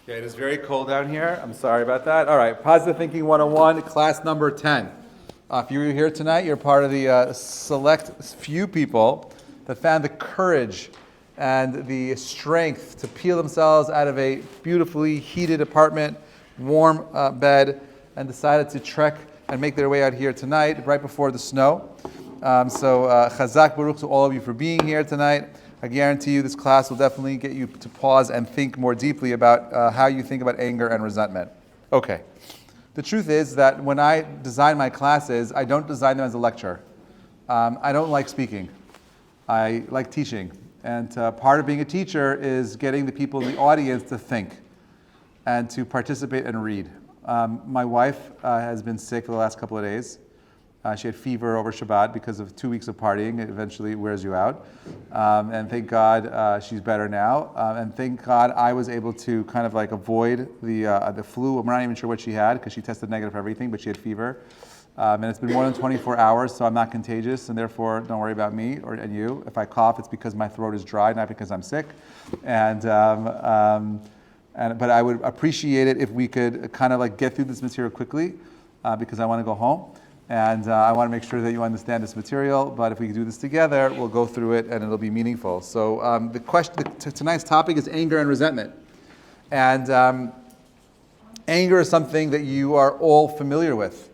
Okay, it is very cold down here. I'm sorry about that. All right, Positive Thinking 101, class number 10. If you were here tonight, you're part of the select few people that found the courage and the strength to peel themselves out of a beautifully heated apartment, warm bed, and decided to trek and make their way out here tonight, right before the snow. Chazak Baruch to all of you for being here tonight. I guarantee you this class will definitely get you to pause and think more deeply about how you think about anger and resentment. Okay. The truth is that when I design my classes, I don't design them as a lecture. I don't like speaking. I like teaching. And part of being a teacher is getting the people in the audience to think and to participate and read. My wife has been sick for the last couple of days. She had fever over Shabbat because of 2 weeks of partying. It eventually wears you out. And thank God she's better now. And thank God I was able to kind of like avoid the flu. We're not even sure what she had because she tested negative for everything, but she had fever. And it's been more than 24 hours, so I'm not contagious, and therefore don't worry about me and you. If I cough, it's because my throat is dry, not because I'm sick. But I would appreciate it if we could kind of like get through this material quickly because I want to go home. And I want to make sure that you understand this material, but if we do this together, we'll go through it and it'll be meaningful. So tonight's topic is anger and resentment. And anger is something that you are all familiar with.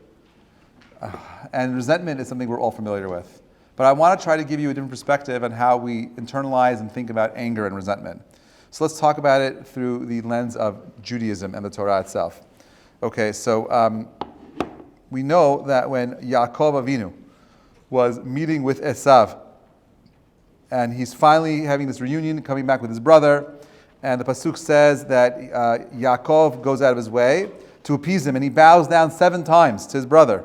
And resentment is something we're all familiar with. But I want to try to give you a different perspective on how we internalize and think about anger and resentment. So let's talk about it through the lens of Judaism and the Torah itself. Okay, so we know that when Yaakov Avinu was meeting with Esav, and he's finally having this reunion, coming back with his brother, and the pasuk says that Yaakov goes out of his way to appease him, and he bows down 7 times to his brother.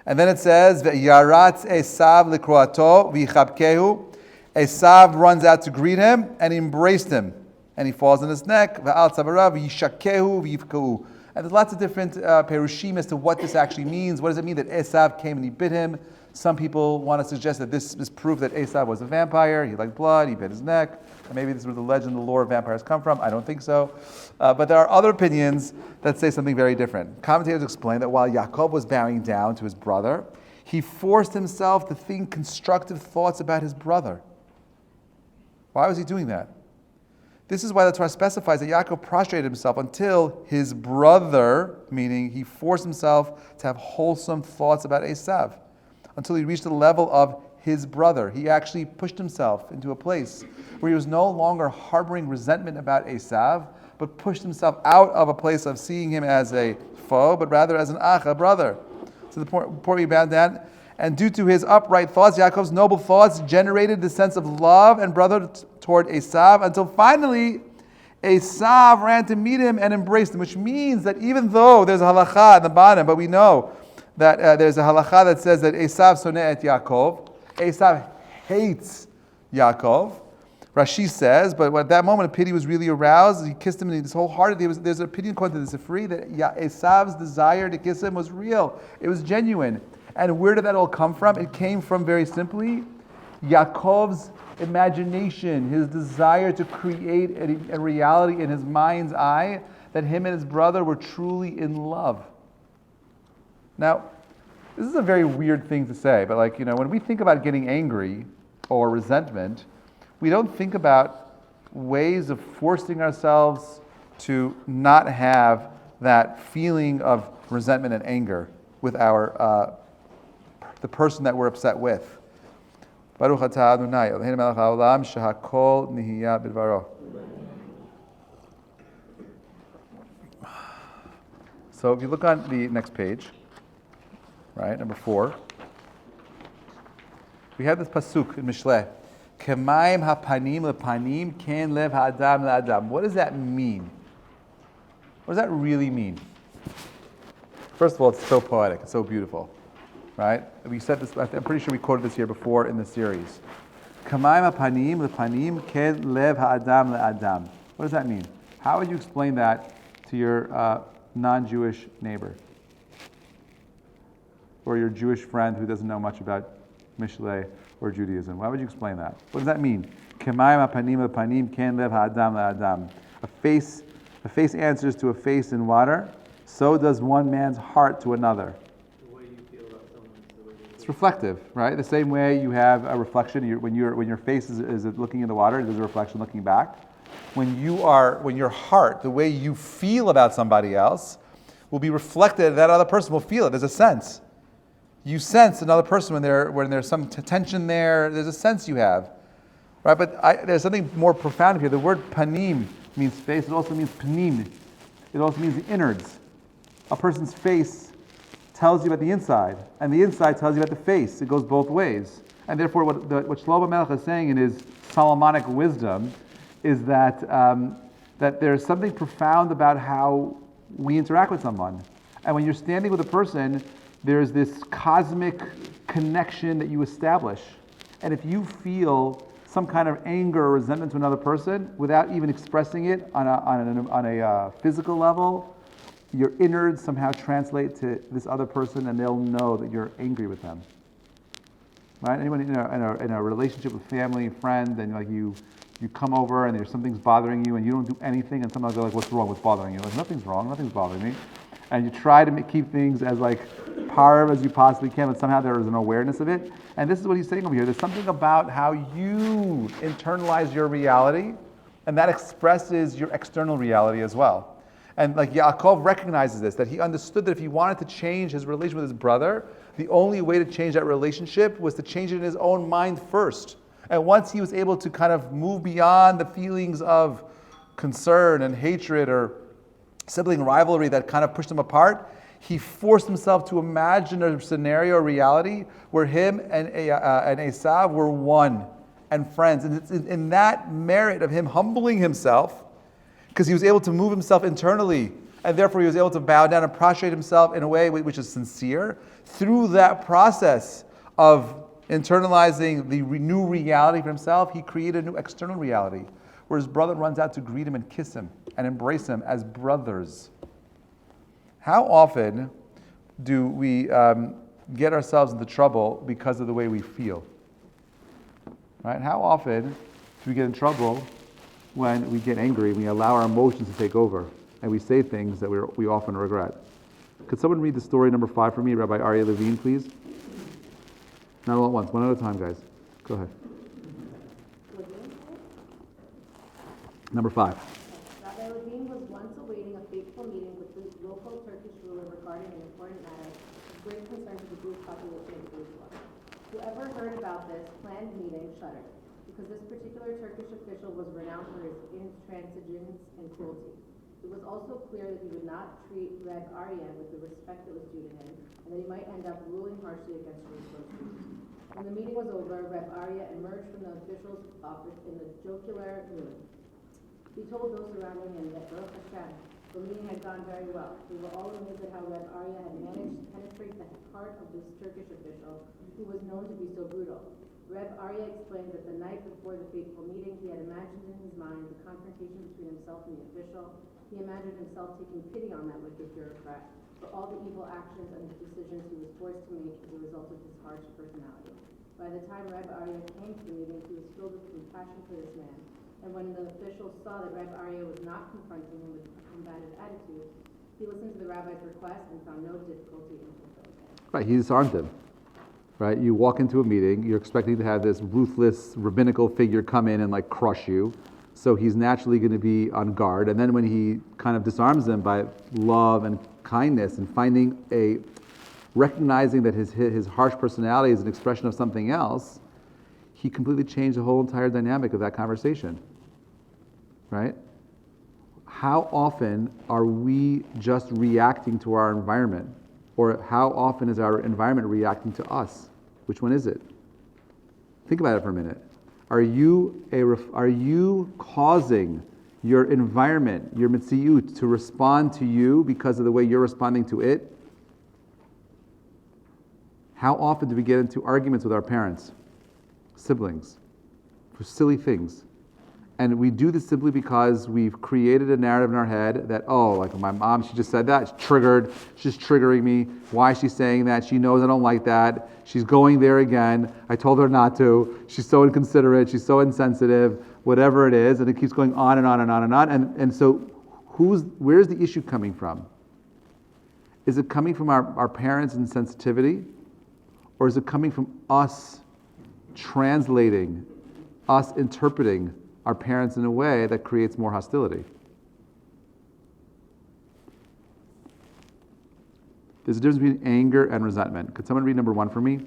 And then it says, "Yaratz Esav likroato v'yichabkehu." Esav runs out to greet him, and he embraced him, and he falls on his neck. V'al tzavarav v'yishakehu v'yivkahu. And there's lots of different perushim as to what this actually means. What does it mean that Esav came and he bit him? Some people want to suggest that this is proof that Esav was a vampire. He liked blood. He bit his neck. And maybe this is where the legend, the lore of vampires come from. I don't think so. But there are other opinions that say something very different. Commentators explain that while Yaakov was bowing down to his brother, he forced himself to think constructive thoughts about his brother. Why was he doing that? This is why the Torah specifies that Yaakov prostrated himself until his brother, meaning he forced himself to have wholesome thoughts about Esav, until he reached the level of his brother. He actually pushed himself into a place where he was no longer harboring resentment about Esav, but pushed himself out of a place of seeing him as a foe, but rather as an ach, a brother. So the point he bowed down. And due to his upright thoughts, Yaakov's noble thoughts generated the sense of love and brother toward Esav, until finally Esav ran to meet him and embraced him, which means that even though there's a halakha at the bottom, but we know that there's a halakha that says that Esav soneh et Yaakov, Esav hates Yaakov. Rashi says, but at that moment, a pity was really aroused. He kissed him, and his whole heart. There's an opinion according to the Sifri that Esav's desire to kiss him was real. It was genuine. And where did that all come from? It came from, very simply, Yaakov's imagination, his desire to create a reality in his mind's eye that him and his brother were truly in love. Now, this is a very weird thing to say, but when we think about getting angry or resentment, we don't think about ways of forcing ourselves to not have that feeling of resentment and anger with the person that we're upset with. Baruch atah Adonai, Eloheinu melech haolam, shehakol nihiya bidvaro. So if you look on the next page, right, number 4, we have this pasuk in Mishleh. K'mayim hapanim lepanim ken lev ha'adam le'adam. What does that mean? What does that really mean? First of all, it's so poetic, it's so beautiful. Right? We said this, I'm pretty sure we quoted this here before in the series. K'mayim hapanim lepanim ken lev ha'adam le'adam. What does that mean? How would you explain that to your non-Jewish neighbor? Or your Jewish friend who doesn't know much about Mishlei or Judaism? Why would you explain that? What does that mean? K'mayim hapanim lepanim ken lev ha'adam le'adam. A face A face answers to a face in water, so does one man's heart to another. The way you feel about someone is the way you feel. It's reflective, right? The same way you have a reflection, when your face is looking in the water, there's a reflection looking back. When your heart, the way you feel about somebody else, will be reflected. That other person will feel it. There's a sense. You sense another person when there's some tension there. There's a sense you have, right? But there's something more profound here. The word panim means face. It also means panim. It also means the innards. A person's face tells you about the inside, and the inside tells you about the face. It goes both ways. And therefore, what Shlomo Melech is saying in his Solomonic wisdom is that there's something profound about how we interact with someone. And when you're standing with a person, there's this cosmic connection that you establish. And if you feel some kind of anger or resentment to another person without even expressing it on a physical level, your innards somehow translate to this other person, and they'll know that you're angry with them. Right? Anyone in a relationship with family, friend, and like you come over and there's something's bothering you and you don't do anything, and sometimes they're like, "What's wrong? What's bothering you?" Like, "Nothing's wrong. Nothing's bothering me." And you try to keep things as like parv as you possibly can, but somehow there is an awareness of it. And this is what he's saying over here. There's something about how you internalize your reality, and that expresses your external reality as well. And like Yaakov recognizes this, that he understood that if he wanted to change his relation with his brother, the only way to change that relationship was to change it in his own mind first. And once he was able to kind of move beyond the feelings of concern and hatred or sibling rivalry that kind of pushed them apart, he forced himself to imagine a scenario, a reality, where him and Esav were one and friends. And it's in that merit of him humbling himself, because he was able to move himself internally, and therefore he was able to bow down and prostrate himself in a way which is sincere. Through that process of internalizing the new reality for himself, he created a new external reality, where his brother runs out to greet him and kiss him and embrace him as brothers. How often do we get ourselves into trouble because of the way we feel? Right? How often do we get in trouble when we get angry, we allow our emotions to take over, and we say things that we often regret? Could someone read the story number 5 for me, Rabbi Aryeh Levine, please? Not all at once, one at a time, guys. Go ahead. Number 5. Rabbi Levine was once awaiting a fateful meeting with the local Turkish ruler regarding an important matter of great concern to the Jewish population of Jerusalem. Whoever heard about this planned meeting shuddered, because this particular Turkish official was renowned for his intransigence and cruelty. It was also clear that he would not treat Reb Aryeh with the respect that was due to him, and that he might end up ruling harshly against Jerusalem. When the meeting was over, Reb Aryeh emerged from the official's office in a jocular mood. He told those surrounding him that Baruch Hashem, the meeting had gone very well. They were all amazed at how Reb Aryeh had managed to penetrate the heart of this Turkish official, who was known to be so brutal. Reb Aryeh explained that the night before the fateful meeting, he had imagined in his mind the confrontation between himself and the official. He imagined himself taking pity on that wicked bureaucrat for all the evil actions and decisions he was forced to make as a result of his harsh personality. By the time Reb Aryeh came to the meeting, he was filled with compassion for this man. And when the official saw that Reb Aryeh was not confronting him with a combative attitude, he listened to the rabbi's request and found no difficulty in fulfilling it. Right, he disarmed him. Right, you walk into a meeting, you're expecting to have this ruthless rabbinical figure come in and like crush you. So he's naturally going to be on guard. And then when he kind of disarms them by love and kindness and recognizing that his harsh personality is an expression of something else, he completely changed the whole entire dynamic of that conversation. Right? How often are we just reacting to our environment? Or how often is our environment reacting to us? Which one is it? Think about it for a minute. Are you causing your environment, your mitziyut, to respond to you because of the way you're responding to it? How often do we get into arguments with our parents, siblings, for silly things? And we do this simply because we've created a narrative in our head that, oh, like my mom, she just said that, she's triggered, she's triggering me. Why is she saying that? She knows I don't like that. She's going there again. I told her not to. She's so inconsiderate, she's so insensitive, whatever it is, and it keeps going on and on and on and on. And so where's the issue coming from? Is it coming from our parents' insensitivity? Or is it coming from us translating, us interpreting our parents in a way that creates more hostility? There's a difference between anger and resentment. Could someone read number 1 for me?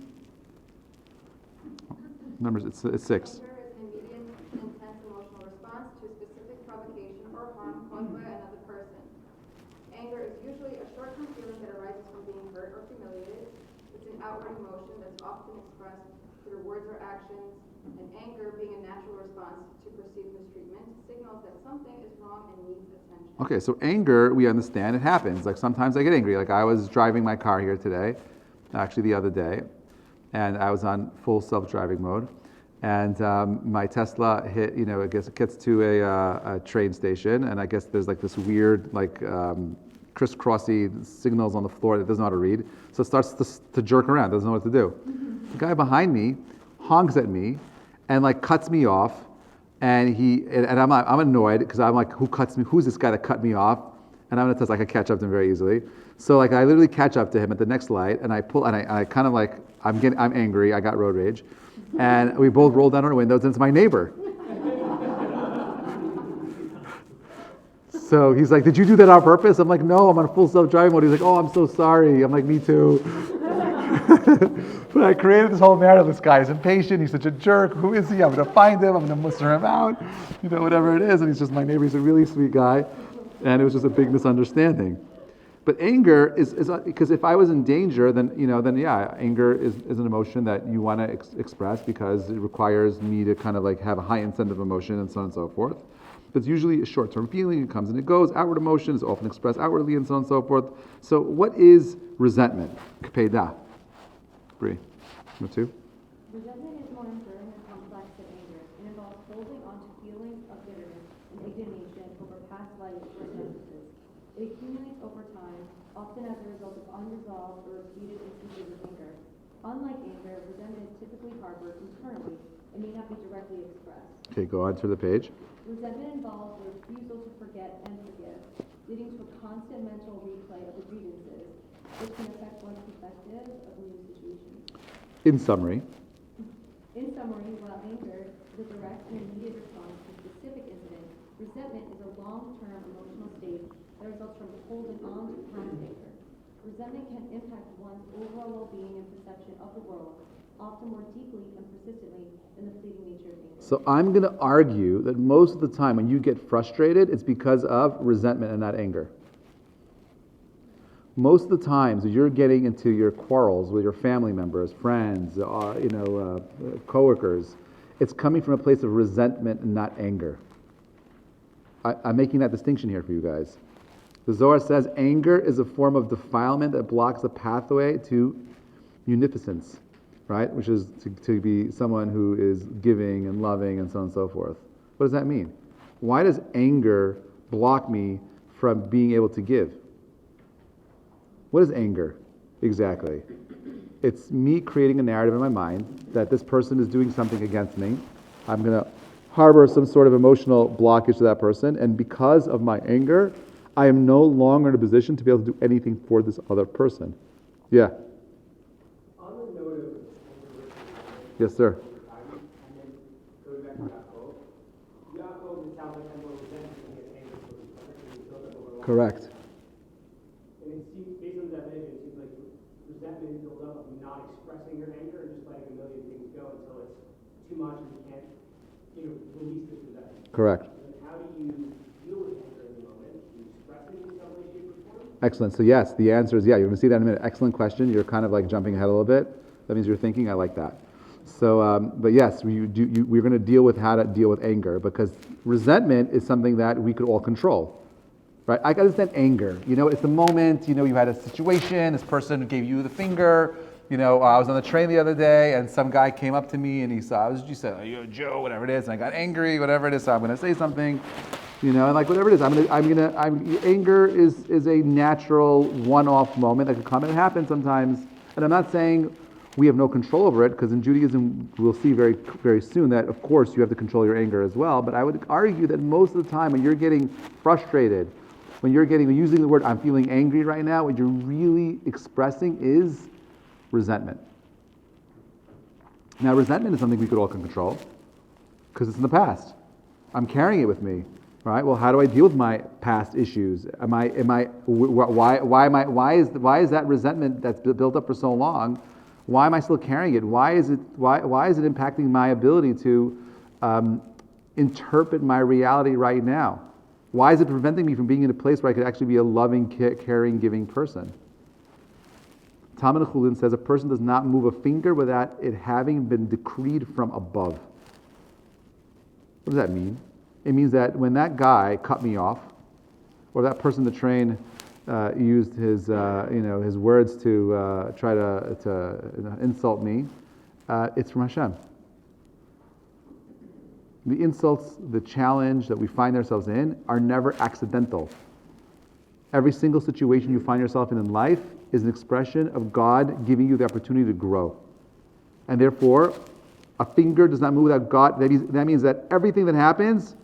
Numbers, it's 6. Anger is an immediate, intense emotional response to a specific provocation or harm caused by another person. Anger is usually a short-term feeling that arises from being hurt or humiliated. It's an outward emotion that's often expressed through words or actions, and anger, being a natural response to perceived mistreatment, signals that something is wrong and needs attention. Okay, so anger, we understand it happens. Like sometimes I get angry. Like I was driving my car here today, actually the other day, and I was on full self-driving mode, and my Tesla hit, I guess it gets to a train station, and I guess there's like this weird, crisscrossy signals on the floor that it doesn't know how to read, so it starts to jerk around, doesn't know what to do. The guy behind me honks at me and like cuts me off, and I'm annoyed because I'm like, who's this guy that cut me off? And I'm gonna test, I can catch up to him very easily. So like I literally catch up to him at the next light, and I pull, and I kind of like, I'm angry, I got road rage, and we both roll down our windows, and it's my neighbor. So he's like, did you do that on purpose? I'm like, no, I'm on full self-driving mode. He's like, oh, I'm so sorry. I'm like, me too. But I created this whole narrative. This guy is impatient. He's such a jerk. Who is he? I'm going to find him. I'm going to muster him out. Whatever it is. And he's just my neighbor. He's a really sweet guy. And it was just a big misunderstanding. But anger is because if I was in danger, then yeah, anger is an emotion that you want to express because it requires me to kind of like have a high incentive emotion and so on and so forth. But it's usually a short-term feeling. It comes and it goes. Outward emotion is often expressed outwardly and so on and so forth. So what is resentment? Kpeda. Bree. Number 2. Resentment is more enduring and complex than anger. It involves holding on to feelings of bitterness and indignation over past life or sentences. It accumulates over time, often as a result of unresolved or repeated instances of anger. Unlike anger, resentment is typically harbored internally and may not be directly expressed. Okay, go on to the page. Resentment involves the refusal to forget and forgive, leading to a constant mental replay of the grievances, which can affect one's perspective of new situations. In summary, While anger is a direct and immediate response to a specific incident, resentment is a long-term emotional state that results from holding on to past anger. Resentment can impact one's overall well-being and perception of the world, often more deeply and persistently than the fleeting nature of anger. so I'm going to argue that most of the time when you get frustrated, it's because of resentment and not anger. Most of the times that you're getting into your quarrels with your family members, friends, coworkers, it's coming from a place of resentment and not anger. I'm making that distinction here for you guys. The Zohar says anger is a form of defilement that blocks the pathway to munificence, right? Which is to be someone who is giving and loving and so on and so forth. What does that mean? Why does anger block me from being able to give? What is anger exactly? It's me creating a narrative in my mind that this person is doing something against me. I'm going to harbor some sort of emotional blockage to that person, and because of my anger, I am no longer in a position to be able to do anything for this other person. Yeah. On the note of Yes, sir. and then going back to Yaakov, it sounds like I'm more resentment and he has anger for his brother because he built up over a long Correct. And it seems, based on the definition, it seems like resentment is built up of not expressing your anger and just letting a million things go until it's too much and you can't, release this resentment. Correct. And then how do you deal with anger in the moment? Do you express it in some way, shape, or form? Excellent. So yes, the answer is yeah. You're going to see that in a minute. Excellent question. You're kind of like jumping ahead a little bit. That means you're thinking. I like that. So, but yes, we're going to deal with how to deal with anger because resentment is something that we could all control. Right? I can understand anger. It's the moment, you had a situation, this person gave you the finger. I was on the train the other day and some guy came up to me and he said, "Oh, you're Joe," whatever it is, and I got angry, whatever it is, so I'm going to say something, and like whatever it is, anger is a natural one-off moment that could come, and it happens sometimes, and I'm not saying we have no control over it, because in Judaism, we'll see very, very soon that, of course, you have to control your anger as well, but I would argue that most of the time when you're getting frustrated, When you're using the word, I'm feeling angry right now, what you're really expressing is resentment. Now, resentment is something we could all can control because it's in the past. I'm carrying it with me, right? Well, how do I deal with my past issues? Why is that resentment that's built up for so long? Why am I still carrying it? Why is it impacting my ability to interpret my reality right now? Why is it preventing me from being in a place where I could actually be a loving, caring, giving person? Talmud Chulin says a person does not move a finger without it having been decreed from above. What does that mean? It means that when that guy cut me off, or that person in the train used his words to try to insult me, it's from Hashem. The insults, the challenge that we find ourselves in are never accidental. Every single situation you find yourself in life is an expression of God giving you the opportunity to grow. And therefore, a finger does not move without God. That means that everything that happens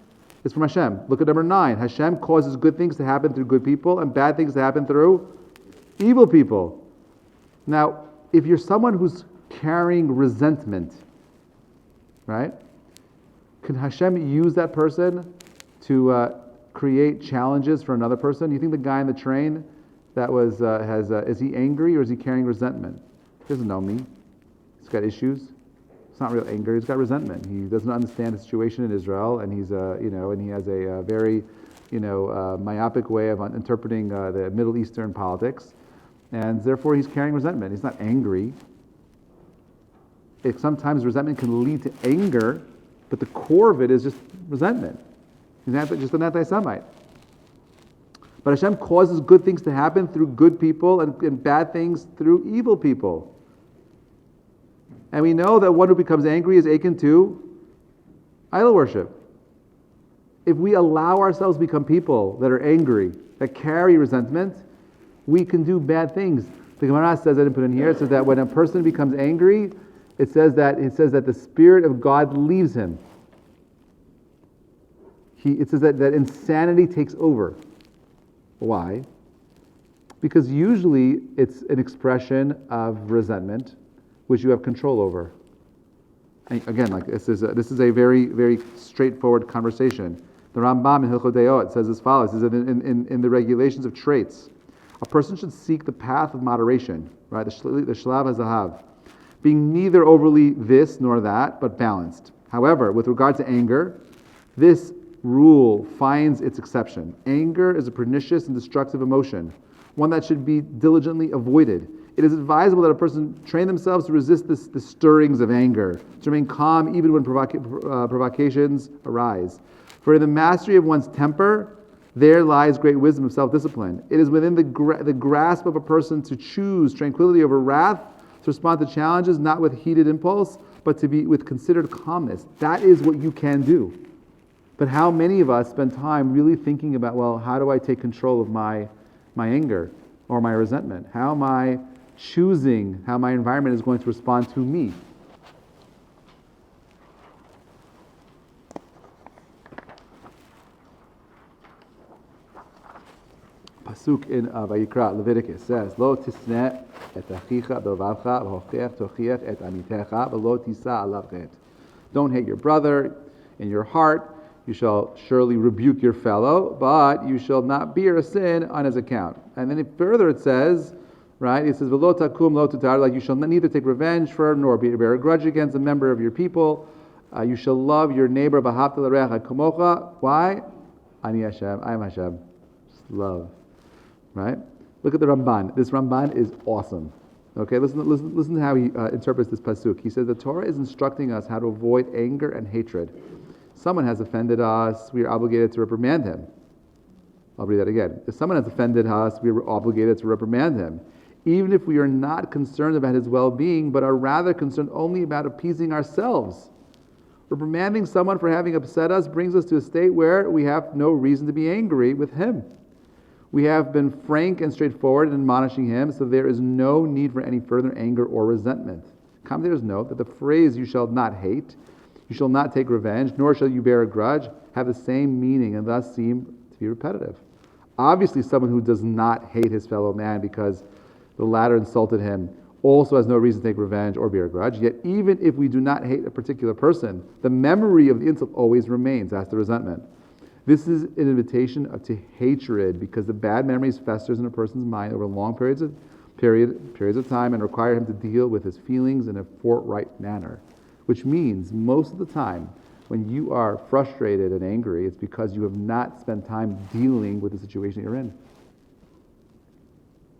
is from Hashem. Look at number 9. Hashem causes good things to happen through good people and bad things to happen through evil people. Now, if you're someone who's carrying resentment, right? Can Hashem use that person to create challenges for another person? You think the guy in the train that was is he angry or is he carrying resentment? He doesn't know me. He's got issues. It's not real anger. He's got resentment. He doesn't understand the situation in Israel, and he's and he has a very myopic way of interpreting the Middle Eastern politics, and therefore he's carrying resentment. He's not angry. Sometimes resentment can lead to anger, but the core of it is just resentment. He's just an anti-Semite. But Hashem causes good things to happen through good people and bad things through evil people. And we know that one who becomes angry is akin to idol worship. If we allow ourselves to become people that are angry, that carry resentment, we can do bad things. The Gemara says, I didn't put in here, it says that when a person becomes angry, it says that the Spirit of God leaves him. It says that insanity takes over. Why? Because usually it's an expression of resentment, which you have control over. And again, like this is a very, very straightforward conversation. The Rambam in Hilchot Deot says as follows: it says that in the regulations of traits, a person should seek the path of moderation, right? The Shlav HaZahav, being neither overly this nor that, but balanced. However, with regard to anger, this rule finds its exception. Anger is a pernicious and destructive emotion, one that should be diligently avoided. It is advisable that a person train themselves to resist the stirrings of anger, to remain calm even when provocations arise. For in the mastery of one's temper, there lies great wisdom of self-discipline. It is within the grasp of a person to choose tranquility over wrath, to respond to challenges not with heated impulse, but to be with considered calmness. That is what you can do. But how many of us spend time really thinking about, well, how do I take control of my anger or my resentment? How am I choosing how my environment is going to respond to me? Pasuk in Vayikra, Leviticus says, Lo tisne et achicha b'levavcha v'hochech tochiach et amitecha v'lo tisa alav chet. Don't hate your brother in your heart. You shall surely rebuke your fellow, but you shall not bear a sin on his account. And then further it says, right? It says, "V'lo takum lo tutar," like you shall neither take revenge for nor bear a grudge against a member of your people. You shall love your neighbor b'havta l'recha kamocha. Why? Ani Hashem. I am Hashem. Just love, right? Look at the Ramban. This Ramban is awesome. Okay, listen to how he interprets this pasuk. He says the Torah is instructing us how to avoid anger and hatred. Someone has offended us, we are obligated to reprimand him. I'll read that again. If someone has offended us, we are obligated to reprimand him, even if we are not concerned about his well-being, but are rather concerned only about appeasing ourselves. Reprimanding someone for having upset us brings us to a state where we have no reason to be angry with him. We have been frank and straightforward in admonishing him, so there is no need for any further anger or resentment. Commentators note that the phrase, "you shall not hate," "you shall not take revenge," nor shall you bear a grudge, have the same meaning and thus seem to be repetitive. Obviously, someone who does not hate his fellow man because the latter insulted him also has no reason to take revenge or bear a grudge. Yet, even if we do not hate a particular person, the memory of the insult always remains. That's the resentment. This is an invitation to hatred because the bad memories festers in a person's mind over long periods of time and require him to deal with his feelings in a forthright manner. Which means most of the time, when you are frustrated and angry, it's because you have not spent time dealing with the situation you're in.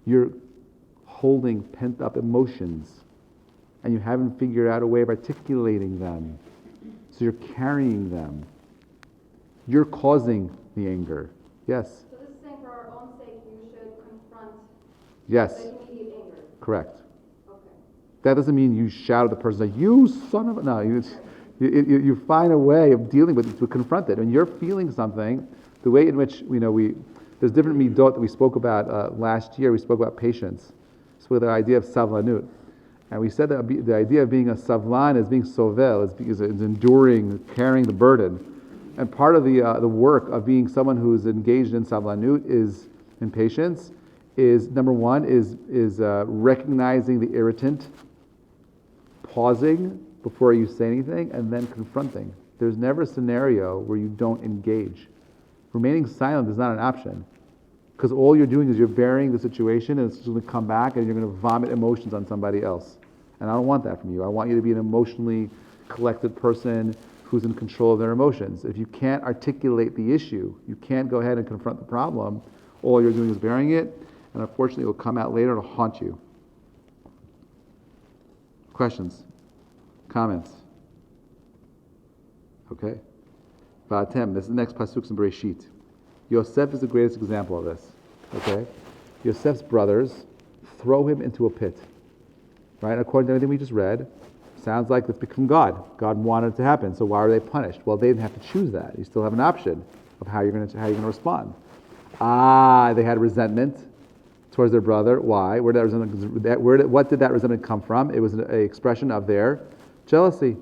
You're holding pent-up emotions, and you haven't figured out a way of articulating them. So you're carrying them. You're causing the anger. Yes? So this is saying for our own sake, you should confront Yes. the immediate anger. Correct. Okay. That doesn't mean you shout at the person, like, you son of a... No, you find a way of dealing with it, to confront it. When you're feeling something, the way in which, there's different midot that we spoke about last year. We spoke about patience. So the idea of savlanut. And we said that the idea of being a savlan is being sovel, is enduring, carrying the burden. And part of the work of being someone who is engaged in savlanut is in patience is number one is recognizing the irritant, pausing before you say anything, and then confronting. There's never a scenario where you don't engage. Remaining silent is not an option, because all you're doing is you're bearing the situation, and it's just going to come back, and you're going to vomit emotions on somebody else. And I don't want that from you. I want you to be an emotionally collected person who's in control of their emotions. If you can't articulate the issue, you can't go ahead and confront the problem, all you're doing is bearing it, and unfortunately it will come out later and it'll haunt you. Questions? Comments? Okay. Va'atem, this is the next pasuk in Bereshit. Yosef is the greatest example of this. Okay? Yosef's brothers throw him into a pit. Right? According to everything we just read, sounds like it's become God. God wanted it to happen. So why are they punished? Well, they didn't have to choose that. You still have an option of how you're going to respond. They had resentment towards their brother. Why? What did that resentment come from? It was an expression of their jealousy.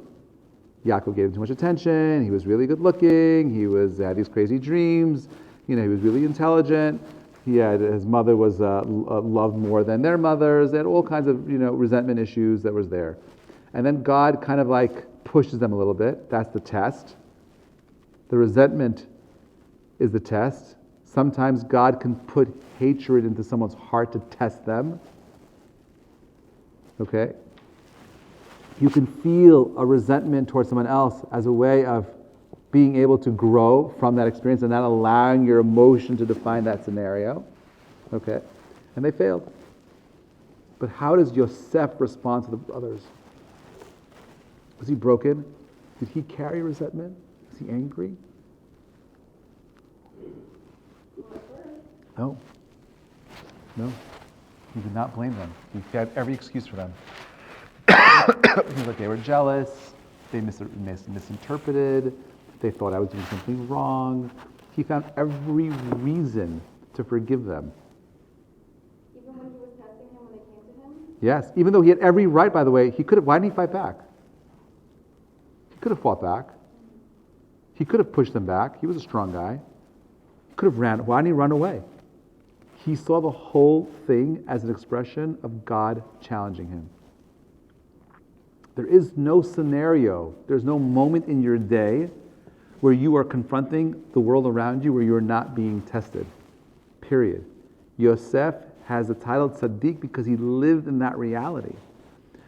Yaakov gave him too much attention. He was really good looking. He had these crazy dreams. He was really intelligent. His mother was loved more than their mothers. They had all kinds of resentment issues that was there. And then God kind of like pushes them a little bit. That's the test. The resentment is the test. Sometimes God can put hatred into someone's heart to test them. Okay? You can feel a resentment towards someone else as a way of being able to grow from that experience and not allowing your emotion to define that scenario. Okay? And they failed. But how does Yosef respond to the brothers? Was he broken? Did he carry resentment? Was he angry? No. He did not blame them. He had every excuse for them. He was like, they were jealous, they misinterpreted, they thought I was doing something wrong. He found every reason to forgive them. Even when he was testing him when they came to him? Yes, even though he had every right, by the way, why didn't he fight back? He could have fought back. He could have pushed them back. He was a strong guy. He could have ran. Why didn't he run away? He saw the whole thing as an expression of God challenging him. There is no scenario, there's no moment in your day where you are confronting the world around you where you're not being tested. Period. Yosef has the title Tzaddik because he lived in that reality,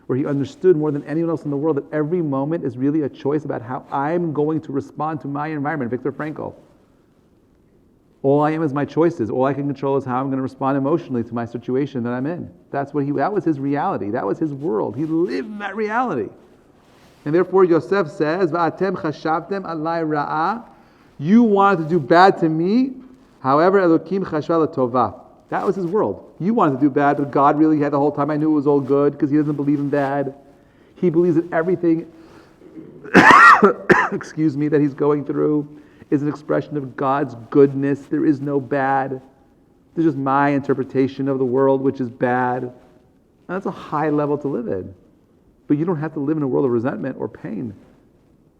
where he understood more than anyone else in the world that every moment is really a choice about how I'm going to respond to my environment. Viktor Frankl. All I am is my choices. All I can control is how I'm going to respond emotionally to my situation that I'm in. That was his reality. That was his world. He lived in that reality. And therefore Yosef says, Va'atem chashavtem alai ra'ah. You wanted to do bad to me. However, Elokim chashva l'tovah. That was his world. You wanted to do bad, but God really had the whole time. I knew it was all good because he doesn't believe in bad. He believes that everything, that he's going through is an expression of God's goodness. There is no bad. There's just my interpretation of the world, which is bad. And that's a high level to live in. But you don't have to live in a world of resentment or pain.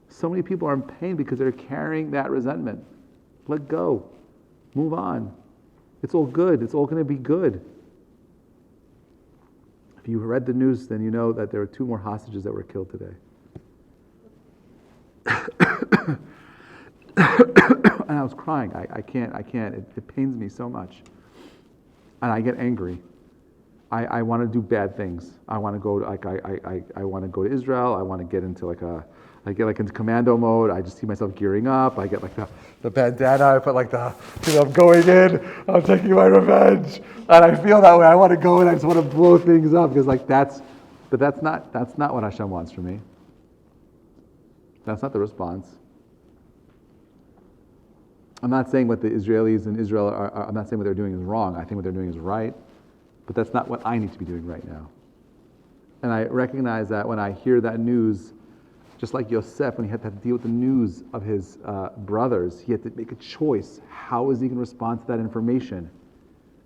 So many people are in pain because they're carrying that resentment. Let go. Move on. It's all good. It's all going to be good. If you read the news, then you know that there were 2 more hostages that were killed today. And I was crying. I can't. It pains me so much. And I get angry. I want to do bad things. I want to go I want to go to Israel. I want to get into I get into commando mode. I just see myself gearing up. I get the bandana. I put I'm going in. I'm taking my revenge. And I feel that way. I want to go and I just want to blow things up because that's not what Hashem wants from me. That's not the response. I'm not saying what the Israelis in Israel I'm not saying what they're doing is wrong. I think what they're doing is right. But that's not what I need to be doing right now. And I recognize that when I hear that news, just like Yosef, when he had to deal with the news of his brothers, he had to make a choice. How is he going to respond to that information?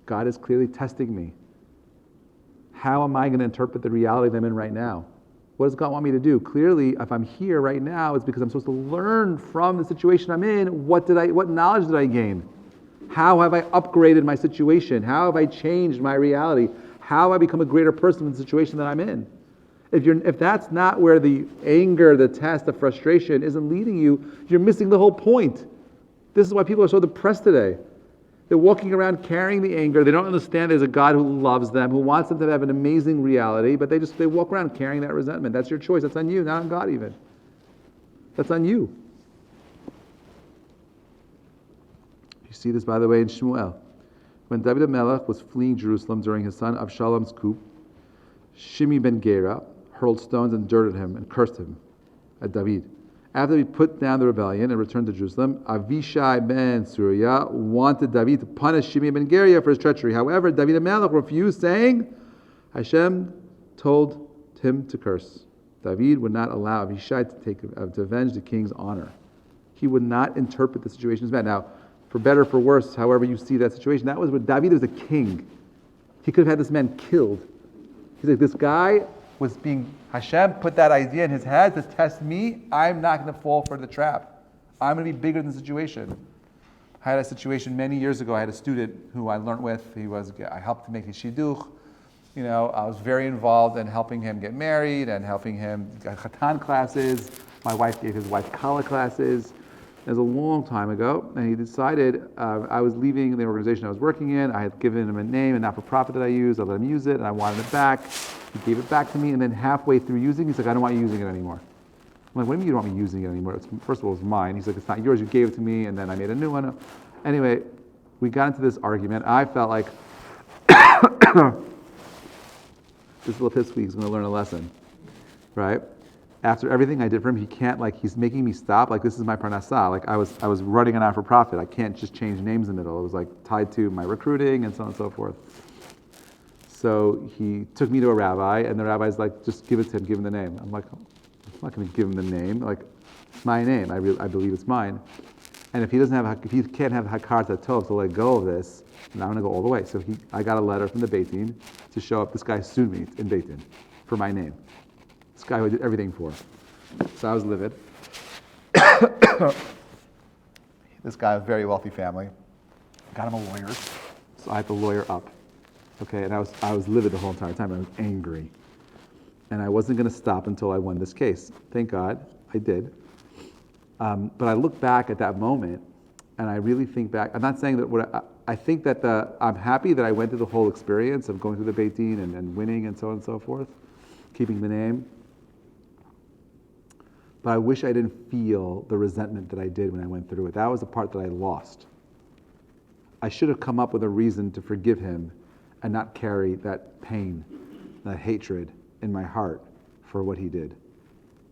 God is clearly testing me. How am I going to interpret the reality that I'm in right now? What does God want me to do? Clearly, if I'm here right now, it's because I'm supposed to learn from the situation I'm in. What knowledge did I gain? How have I upgraded my situation? How have I changed my reality? How have I become a greater person in the situation that I'm in? If that's not where the anger, the test, the frustration isn't leading you, you're missing the whole point. This is why people are so depressed today. They're walking around carrying the anger. They don't understand there's a God who loves them, who wants them to have an amazing reality, but they walk around carrying that resentment. That's your choice. That's on you, not on God even. That's on you. You see this, by the way, in Shmuel. When David HaMelech was fleeing Jerusalem during his son Avshalom's coup, Shimi ben Gera hurled stones and dirt at him and cursed him at David. After he put down the rebellion and returned to Jerusalem, Avishai ben Surya wanted David to punish Shimi ben Gera for his treachery. However, David HaMelech refused, saying, Hashem told him to curse. David would not allow Avishai to avenge the king's honor. He would not interpret the situation as bad. Now, for better or for worse, however you see that situation, that was when David was a king. He could have had this man killed. He's like, this guy was Hashem put that idea in his head to test me. I'm not going to fall for the trap. I'm going to be bigger than the situation. I had a situation many years ago. I had a student who I learned with. I helped him make his shidduch. I was very involved in helping him get married and helping him get chatan classes. My wife gave his wife kala classes. It was a long time ago, and he decided, I was leaving the organization I was working in. I had given him a name, a not-for-profit that I used. I let him use it, and I wanted it back. He gave it back to me, and then halfway through using it, he's like, I don't want you using it anymore. I'm like, what do you mean you don't want me using it anymore? First of all, it's mine. He's like, it's not yours. You gave it to me, and then I made a new one. Anyway, we got into this argument. I felt like this little pipsqueak is going to learn a lesson, right? After everything I did for him, he's making me stop. This is my parnassah. I was running a not-for-profit. I can't just change names in the middle. It was tied to my recruiting and so on and so forth. So he took me to a rabbi, and the rabbi's like, just give it to him, give him the name. I'm like, I'm not going to give him the name. It's my name. I believe it's mine. And if he can't have hakarat hatov to let go of this, then I'm going to go all the way. So I got a letter from the Beit Din to show up. This guy sued me in Beit Din for my name. This guy who I did everything for. So I was livid. This guy, a very wealthy family. Got him a lawyer. So I had the lawyer up. Okay, and I was livid the whole entire time. I was angry. And I wasn't going to stop until I won this case. Thank God, I did. But I look back at that moment, and I really think back. I'm not saying that I think that I'm happy that I went through the whole experience of going through the Beit Din and winning and so on and so forth, keeping the name. But I wish I didn't feel the resentment that I did when I went through it. That was the part that I lost. I should have come up with a reason to forgive him and not carry that pain, that hatred in my heart for what he did.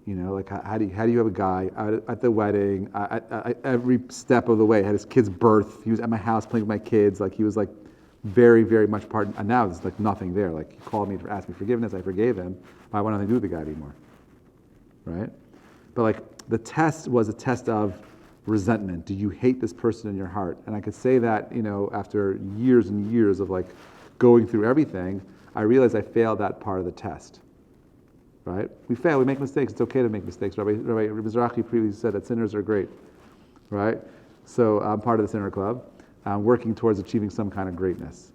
How do you have a guy at the wedding, at every step of the way, at his kid's birth, he was at my house playing with my kids, he was very, very much part, and now there's nothing there. He called me to ask me forgiveness, I forgave him, but I want nothing to do with the guy anymore, right? But the test was a test of resentment. Do you hate this person in your heart? And I could say that, after years and years of going through everything, I realized I failed that part of the test. Right? We fail, we make mistakes. It's okay to make mistakes. Rabbi Mizrahi previously said that sinners are great. Right? So I'm part of the sinner club. working towards achieving some kind of greatness.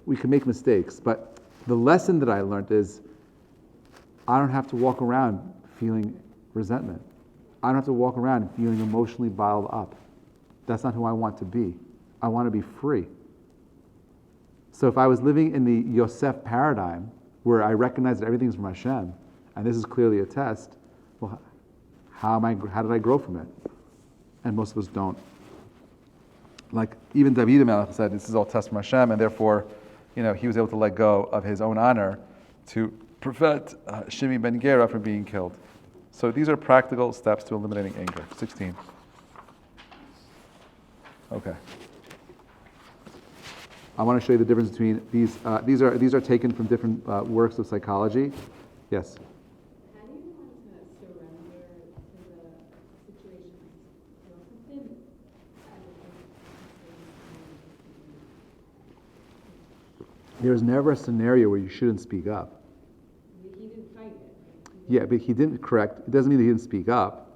We can make mistakes, but the lesson that I learned is I don't have to walk around feeling resentment. I don't have to walk around feeling emotionally bottled up. That's not who I want to be. I want to be free. So if I was living in the Yosef paradigm, where I recognize that everything's from Hashem, and this is clearly a test, well, how did I grow from it? And most of us don't. Like even David HaMelech said, this is all test from Hashem, and therefore, he was able to let go of his own honor to prevent Shimi ben Gera from being killed. So these are practical steps to eliminating anger. 16. Okay. I want to show you the difference between these. These are taken from different works of psychology. Yes. How do you want to surrender to the situations? Something There's never a scenario where you shouldn't speak up. he didn't fight it. Yeah, but he didn't correct. It doesn't mean that he didn't speak up,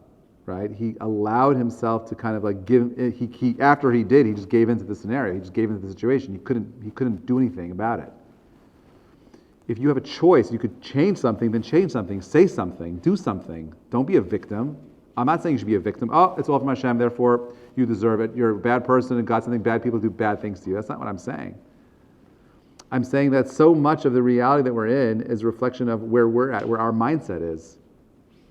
right? He allowed himself to kind of like give. He after he did, he just gave into the scenario. He just gave into the situation. He couldn't do anything about it. If you have a choice, you could change something, then change something, say something, do something. Don't be a victim. I'm not saying you should be a victim. Oh, it's all from Hashem, therefore you deserve it. You're a bad person and God something bad people do bad things to you. That's not what I'm saying. I'm saying that so much of the reality that we're in is a reflection of where we're at, where our mindset is.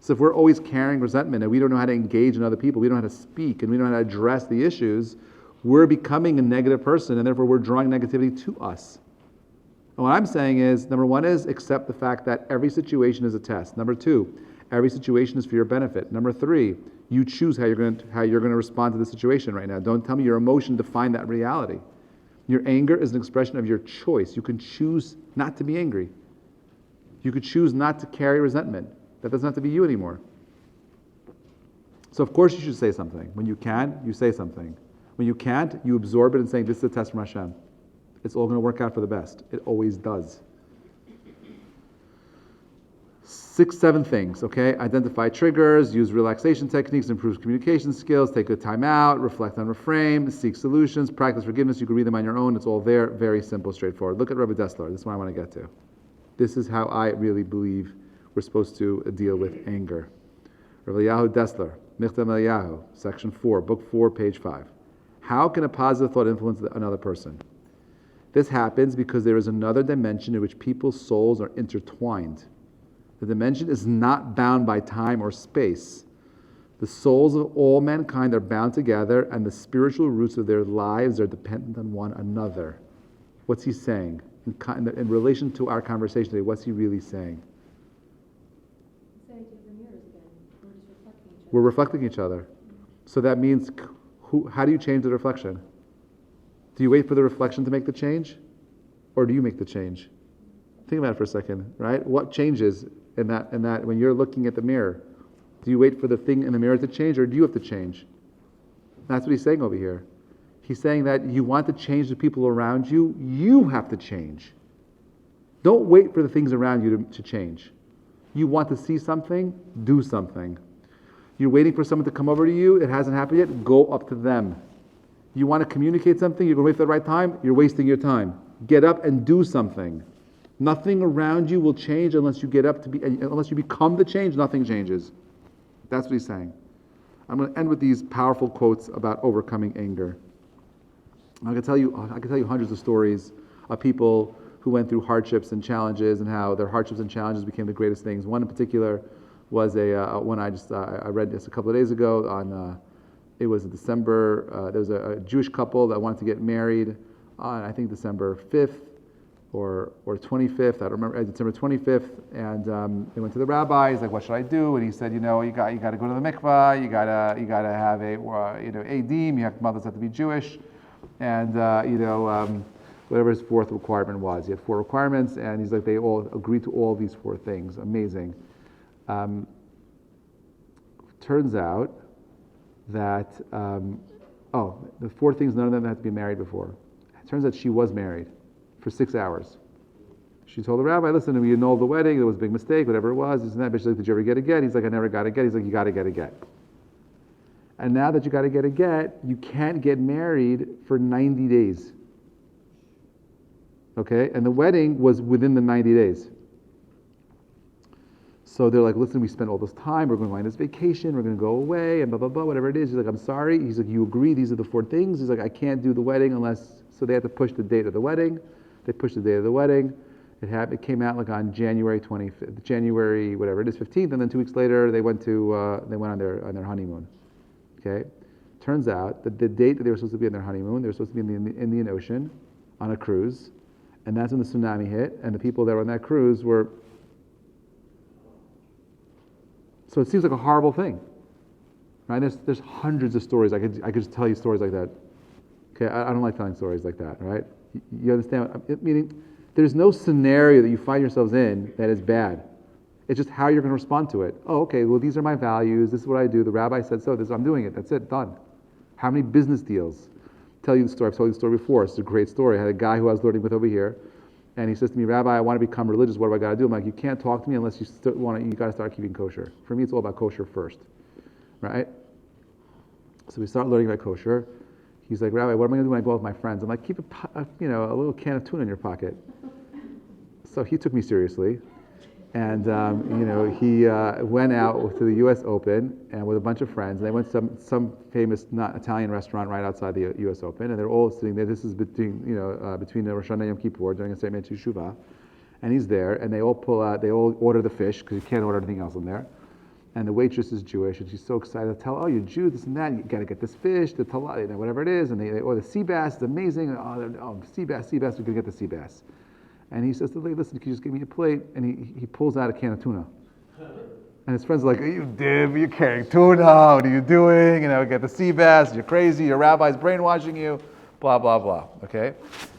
So if we're always carrying resentment and we don't know how to engage in other people, we don't know how to speak, and we don't know how to address the issues, we're becoming a negative person, and therefore we're drawing negativity to us. And what I'm saying is, number one is accept the fact that every situation is a test. Number two, every situation is for your benefit. Number three, you choose how you're going to respond to the situation right now. Don't tell me your emotion define that reality. Your anger is an expression of your choice. You can choose not to be angry. You could choose not to carry resentment. That doesn't have to be you anymore. So of course you should say something. When you can, you say something. When you can't, you absorb it and say, this is a test from Hashem. It's all going to work out for the best. It always does. 6, 7 things, okay? Identify triggers, use relaxation techniques, improve communication skills, take a time out, reflect on reframe, seek solutions, practice forgiveness. You can read them on your own. It's all there. Very simple, straightforward. Look at Rabbi Dessler. This is what I want to get to. This is how I really believe we're supposed to deal with anger. Rabbi Eliyahu Dessler, Michtam Eliyahu, section 4, book 4, page 5. How can a positive thought influence another person? This happens because there is another dimension in which people's souls are intertwined. The dimension is not bound by time or space. The souls of all mankind are bound together, and the spiritual roots of their lives are dependent on one another. What's he saying? In relation to our conversation today, what's he really saying? It's the idea of the mirrors again. We're just reflecting each other. We're reflecting each other. So that means, how do you change the reflection? Do you wait for the reflection to make the change? Or do you make the change? Think about it for a second, right? What changes in that when you're looking at the mirror? Do you wait for the thing in the mirror to change, or do you have to change? That's what he's saying over here. He's saying that you want to change the people around you, you have to change. Don't wait for the things around you to change. You want to see something, do something. You're waiting for someone to come over to you, it hasn't happened yet, go up to them. You want to communicate something, you're going to wait for the right time, you're wasting your time. Get up and do something. Nothing around you will change unless you get up unless you become the change, nothing changes. That's what he's saying. I'm going to end with these powerful quotes about overcoming anger. I can tell you hundreds of stories of people who went through hardships and challenges, and how their hardships and challenges became the greatest things. One in particular was one I read just a couple of days ago. It was in December. There was a Jewish couple that wanted to get married on, I think, December 5th or 25th. I don't remember, December 25th. And they went to the rabbi. He's like, "What should I do?" And he said, "You got to go to the mikvah. You got to have a edim. Mothers have to be Jewish, and whatever his fourth requirement was. He had 4 requirements, and he's like, they all agreed to all these 4 things. Amazing. Turns out that, the 4 things, none of them had to be married before. It turns out she was married for 6 hours. She told the rabbi, "Listen, we annulled the wedding, there was a big mistake, whatever it was, this and that." But she's like, "Did you ever get a get?" He's like, "I never got a get." He's like, "You got to get a get." And now that you got to get a get, you can't get married for 90 days. Okay? And the wedding was within the 90 days. So they're like, listen, we spent all this time, we're going to go on this vacation, we're going to go away, and blah, blah, blah, whatever it is. He's like, I'm sorry. He's like, you agree, these are the 4 things. He's like, I can't do the wedding unless, so they had to push the date of the wedding. They pushed the date of the wedding. It came out like on January 25th, January, whatever it is, 15th, and then 2 weeks later, they went on their honeymoon. Okay? Turns out that the date that they were supposed to be on their honeymoon, they were supposed to be in the Indian Ocean on a cruise, and that's when the tsunami hit, and the people that were on that cruise were. So it seems like a horrible thing, right? There's hundreds of stories. I could just tell you stories like that. Okay, I don't like telling stories like that, right? You understand? Meaning, there's no scenario that you find yourselves in that is bad. It's just how you're going to respond to it. Oh, okay, well, these are my values. This is what I do. The rabbi said so. I'm doing it. That's it. Done. How many business deals? Tell you the story. I've told you the story before. It's a great story. I had a guy who I was learning with over here, and he says to me, Rabbi, I want to become religious. What do I got to do? I'm like, you can't talk to me unless you you got to start keeping kosher. For me, it's all about kosher first, right? So we start learning about kosher. He's like, Rabbi, what am I going to do when I go out with my friends? I'm like, keep a little can of tuna in your pocket. So he took me seriously, and he went out to the U.S. Open and with a bunch of friends. And they went to some famous not Italian restaurant right outside the U.S. Open, and they're all sitting there. This is between the Rosh Hashanah and Yom Kippur during a statement to Shuvah, and he's there, and they all order the fish because you can't order anything else in there. And the waitress is Jewish, and she's so excited to tell, oh, you're Jew, this and that, you got to get this fish, the talat, whatever it is, and they order the sea bass, it's amazing. Sea bass, we're going to get the sea bass. And he says to the lady, listen, can you just give me a plate? And he pulls out a can of tuna. And his friends are like, are you dim? You're carrying tuna. What are you doing? Get the sea bass. You're crazy. Your rabbi's brainwashing you. Blah, blah, blah. Okay?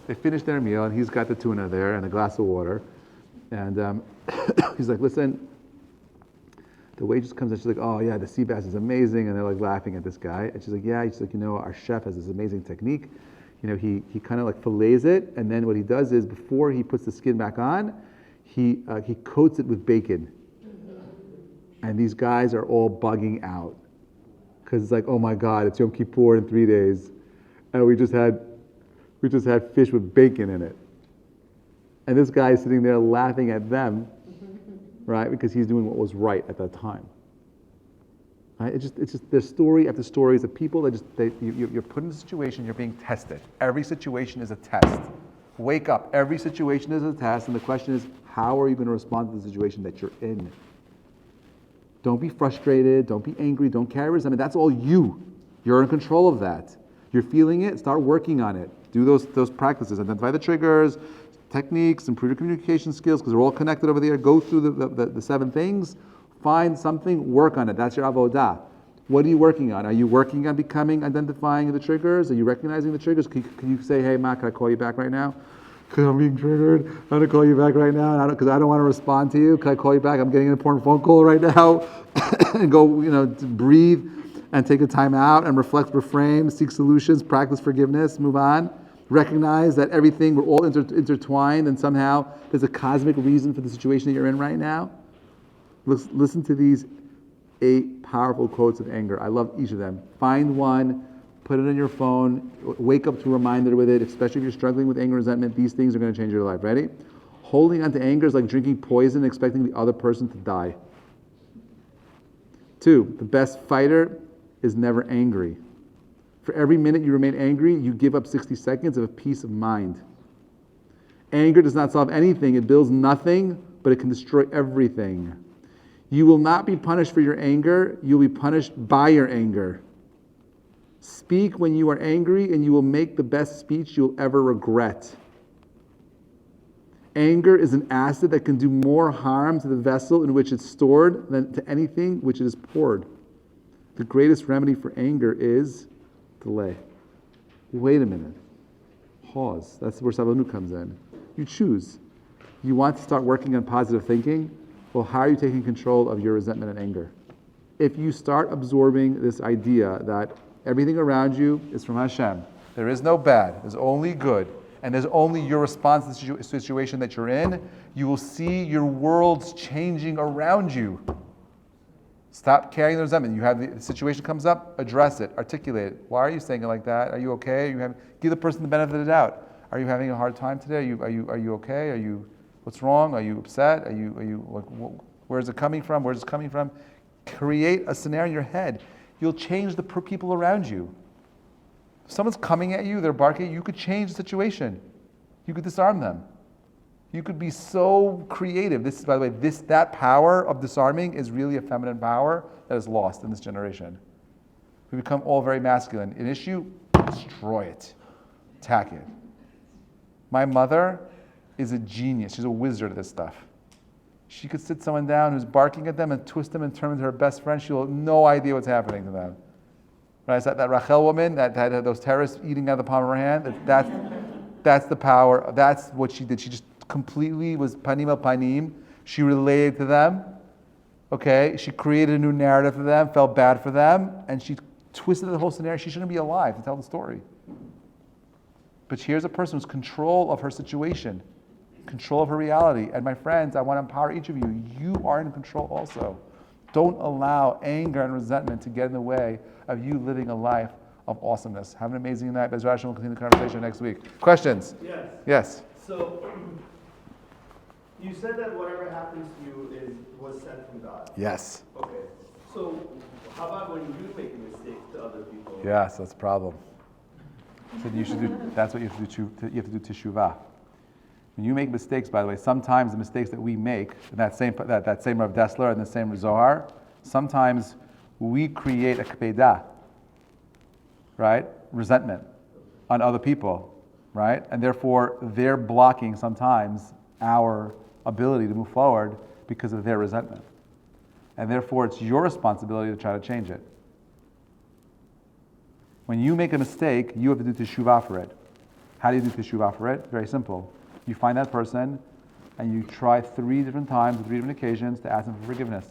They finish their meal, and he's got the tuna there and a glass of water. And he's like, listen. The waitress comes in, she's like, oh yeah, the sea bass is amazing. And they're like laughing at this guy. And she's like, yeah. She's like, our chef has this amazing technique. He kind of like fillets it, and then what he does is before he puts the skin back on, he coats it with bacon. And these guys are all bugging out because it's like, oh my God, it's Yom Kippur in 3 days, and we just had fish with bacon in it. And this guy is sitting there laughing at them, right? Because he's doing what was right at that time. Right? It's just there's story after stories of people that you're put in a situation, you're being tested. Every situation is a test. Wake up. Every situation is a test, and the question is, how are you going to respond to the situation that you're in? Don't be frustrated. Don't be angry. Don't carry resentment. That's all you. You're in control of that. You're feeling it. Start working on it. Do those practices. Identify the triggers, techniques, improve your communication skills because they're all connected over there. Go through the 7 things. Find something. Work on it. That's your avodah. What are you working on? Are you working on identifying the triggers? Are you recognizing the triggers? Can you say, hey, Ma, can I call you back right now? Because I'm being triggered. I'm going to call you back right now because I don't want to respond to you. Can I call you back? I'm getting an important phone call right now. And go, to breathe and take a time out and reflect, reframe, seek solutions, practice forgiveness, move on. Recognize that everything, we're all intertwined and somehow there's a cosmic reason for the situation that you're in right now. Listen to these 8 powerful quotes of anger. I love each of them. Find one. Put it on your phone. Wake up to a reminder with it, especially if you're struggling with anger and resentment. These things are going to change your life. Ready? Holding on to anger is like drinking poison and expecting the other person to die. 2, the best fighter is never angry. For every minute you remain angry, you give up 60 seconds of peace of mind. Anger does not solve anything. It builds nothing, but it can destroy everything. You will not be punished for your anger. You will be punished by your anger. Speak when you are angry, and you will make the best speech you'll ever regret. Anger is an acid that can do more harm to the vessel in which it's stored than to anything which it is poured. The greatest remedy for anger is delay. Wait a minute. Pause. That's where Sabanut comes in. You choose. You want to start working on positive thinking? Well, how are you taking control of your resentment and anger? If you start absorbing this idea that everything around you is from Hashem. There is no bad. There's only good. And there's only your response to the situation that you're in. You will see your worlds changing around you. Stop carrying the resentment. You have the situation comes up, address it, articulate it. Why are you saying it like that? Are you okay? Give the person the benefit of the doubt. Are you having a hard time today? Are you okay? What's wrong? Are you upset? Where's it coming from? Where's it coming from? Create a scenario in your head. You'll change the people around you. If someone's coming at you, they're barking, you could change the situation. You could disarm them. You could be so creative. This, by the way, that power of disarming is really a feminine power that is lost in this generation. We become all very masculine. An issue, destroy it. Attack it. My mother is a genius. She's a wizard at this stuff. She could sit someone down who's barking at them and twist them and turn them into her best friend. She'll have no idea what's happening to them. Right? It's that Rachel woman that had those terrorists eating out of the palm of her hand. That's the power. That's what she did. She just completely was panim el panim. She related to them. Okay? She created a new narrative for them, felt bad for them, and she twisted the whole scenario. She shouldn't be alive to tell the story. But here's a person who's control of her situation, control of her reality. And my friends, I want to empower each of you. You are in control also. Don't allow anger and resentment to get in the way of you living a life of awesomeness. Have an amazing night. Bezrat Hashem, we'll continue the conversation next week. Questions? Yes. Yes. So, you said that whatever happens to you was sent from God. Yes. Okay. So, how about when you make a mistake to other people? Yes, that's a problem. So you should do. That's what you have to do. You have to do teshuvah. When you make mistakes, by the way, sometimes the mistakes that we make, that same Rav Dessler and the same Zohar, sometimes we create a kpeidah, right? Resentment on other people, right? And therefore, they're blocking sometimes our ability to move forward because of their resentment. And therefore, it's your responsibility to try to change it. When you make a mistake, you have to do teshuvah for it. How do you do teshuvah for it? Very simple. You find that person and you try 3 different times, 3 different occasions to ask them for forgiveness.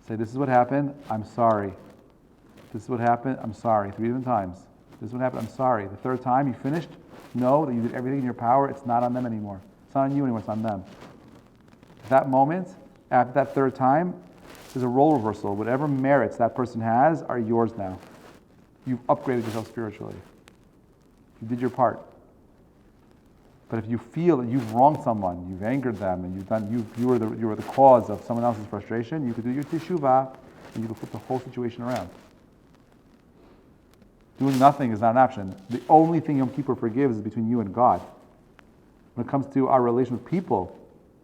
Say, this is what happened, I'm sorry. This is what happened, I'm sorry. 3 different times. This is what happened, I'm sorry. The 3rd time you finished, know that you did everything in your power, it's not on them anymore. It's not on you anymore, it's on them. At that moment, after that 3rd time, there's a role reversal. Whatever merits that person has are yours now. You've upgraded yourself spiritually. You did your part. But if you feel that you've wronged someone, you've angered them, and you were the cause of someone else's frustration, you could do your teshuvah, and you could flip the whole situation around. Doing nothing is not an option. The only thing Yom Kippur forgives is between you and God. When it comes to our relation with people,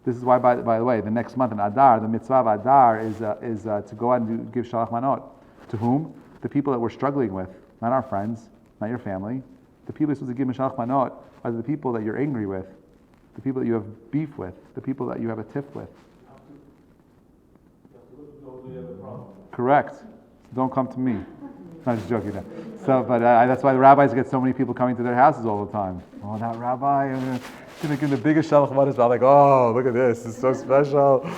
this is why, by the way, the next month in Adar, the mitzvah of Adar is to go out and give shalach manot. To whom? The people that we're struggling with, not our friends, not your family. The people you're supposed to give shalach manot are the people that you're angry with, the people that you have beef with, the people that you have a tiff with. Correct. Don't come to me. I'm just joking. So, but that's why the rabbis get so many people coming to their houses all the time. Oh, that rabbi, I'm going to give the biggest shalach manot. I'm like, oh, look at this. It's so special.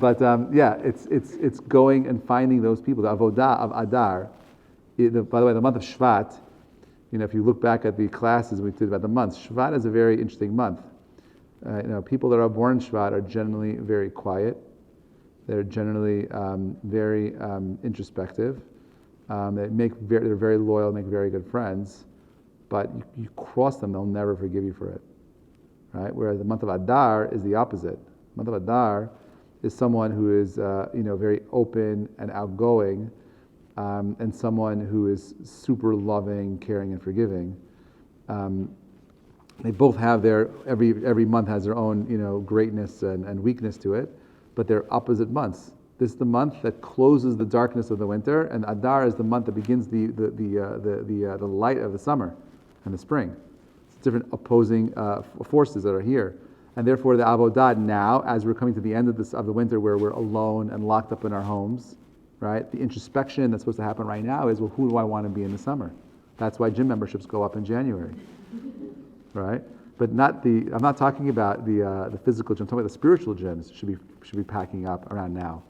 But yeah, it's going and finding those people. The avodah of Adar. By the way, the month of Shvat. If you look back at the classes we did about the months, Shvat is a very interesting month. People that are born in Shvat are generally very quiet. They're generally very introspective. They're very loyal, make very good friends. But you cross them, they'll never forgive you for it. Right? Whereas the month of Adar is the opposite. The month of Adar is someone who is very open and outgoing, and someone who is super loving, caring, and forgiving. They both have every month has their own greatness and weakness to it, but they're opposite months. This is the month that closes the darkness of the winter, and Adar is the month that begins the light of the summer and the spring. It's different opposing forces that are here. And therefore, the avodah now, as we're coming to the end of the winter, where we're alone and locked up in our homes, right? The introspection that's supposed to happen right now is, well, who do I want to be in the summer? That's why gym memberships go up in January, right? But I'm not talking about the physical gym. I'm talking about the spiritual gyms should be packing up around now,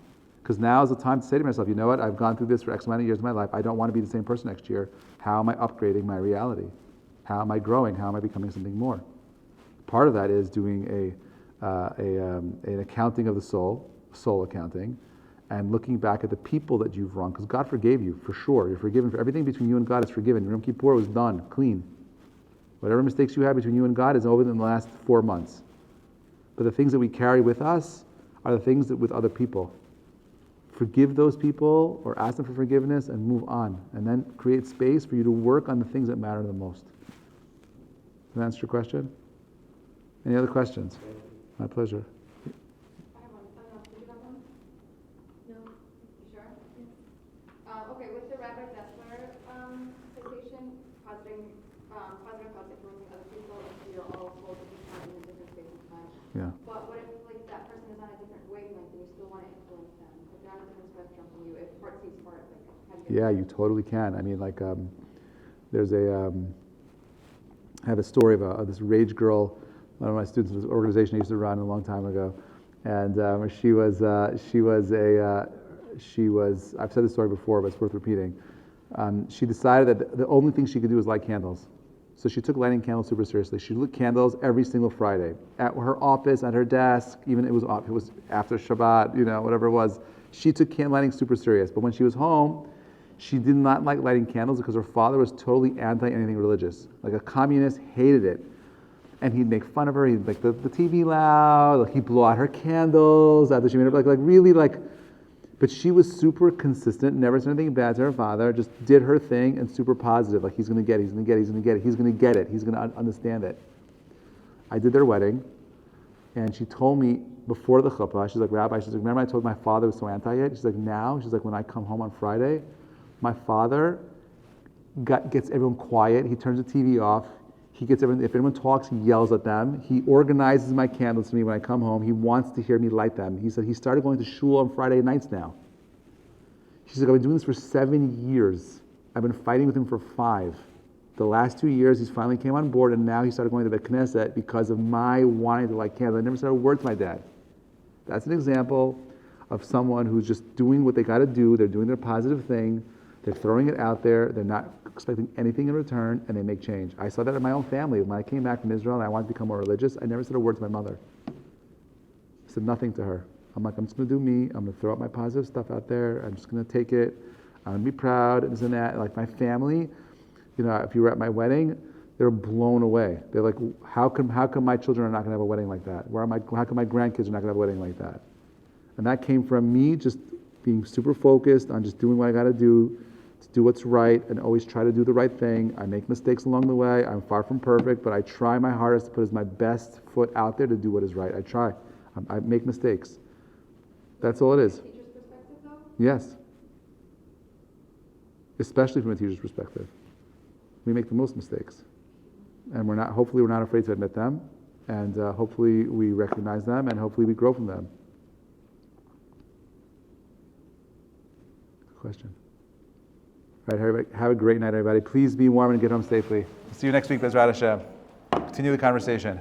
because now is the time to say to myself, you know what? I've gone through this for X amount of years of my life. I don't want to be the same person next year. How am I upgrading my reality? How am I growing? How am I becoming something more? Part of that is doing an accounting of the soul accounting, and looking back at the people that you've wronged, because God forgave you, for sure. You're forgiven for everything between you and God is forgiven. Yom Kippur was done, clean. Whatever mistakes you had between you and God is over in the last 4 months. But the things that we carry with us are the things that with other people. Forgive those people or ask them for forgiveness and move on. And then create space for you to work on the things that matter the most. Does that answer your question? Any other questions? My pleasure. I have one. Did you have one? No. You sure? Okay, with the Rabbi Dessler citation, positive thoughts influencing other people, and you're all told to be kind in a different space and time. Yeah. But what if like that person is on a different wavelength and you still want to influence them? Like they're on a different spectrum from you. If part sees part, like how do you? Yeah, you totally can. I mean, like, there's a, I have a story of this rage girl, one of my students in this organization I used to run a long time ago. And she was, I've said this story before, but it's worth repeating. She decided that the only thing she could do was light candles. So she took lighting candles super seriously. She lit candles every single Friday at her office, at her desk. Even it was after Shabbat, whatever it was. She took lighting super serious. But when she was home, she did not like lighting candles because her father was totally anti anything religious. Like a communist, hated it. And he'd make fun of her. He'd make the TV loud. Like he'd blow out her candles after she made it really. But she was super consistent, never said anything bad to her father, just did her thing and super positive. Like he's going to get it, he's going to get it, he's going to get it, he's going to get it, he's going to understand it. I did their wedding, and she told me before the chuppah, she's like, Rabbi, she's like, remember I told my father was so anti it? She's like, now, she's like, when I come home on Friday, my father gets everyone quiet, he turns the TV off, he gets everyone, if anyone talks, he yells at them, he organizes my candles for me when I come home, he wants to hear me light them. He said he started going to shul on Friday nights now. She's like, I've been doing this for 7 years. I've been fighting with him for 5. The last 2 years, he's finally came on board, and now he started going to the Knesset because of my wanting to light candles. I never said a word to my dad. That's an example of someone who's just doing what they got to do. They're doing their positive thing. They're throwing it out there. They're not expecting anything in return, and they make change. I saw that in my own family. When I came back from Israel and I wanted to become more religious, I never said a word to my mother. I said nothing to her. I'm like, I'm just going to do me. I'm going to throw out my positive stuff out there. I'm just going to take it. I'm going to be proud and this and that. Like my family, if you were at my wedding, they're blown away. They're like, how come my children are not going to have a wedding like that? How come my grandkids are not going to have a wedding like that? And that came from me just being super focused on just doing what I got to do what's right, and always try to do the right thing. I make mistakes along the way. I'm far from perfect, but I try my hardest to put as my best foot out there to do what is right. I try. I make mistakes. That's all it is. Teacher's perspective, though? Yes. Especially from a teacher's perspective. We make the most mistakes. And hopefully we're not afraid to admit them, and hopefully we recognize them, and hopefully we grow from them. Question? All right, everybody, have a great night, everybody. Please be warm and get home safely. See you next week, Bezrat Hashem. Continue the conversation.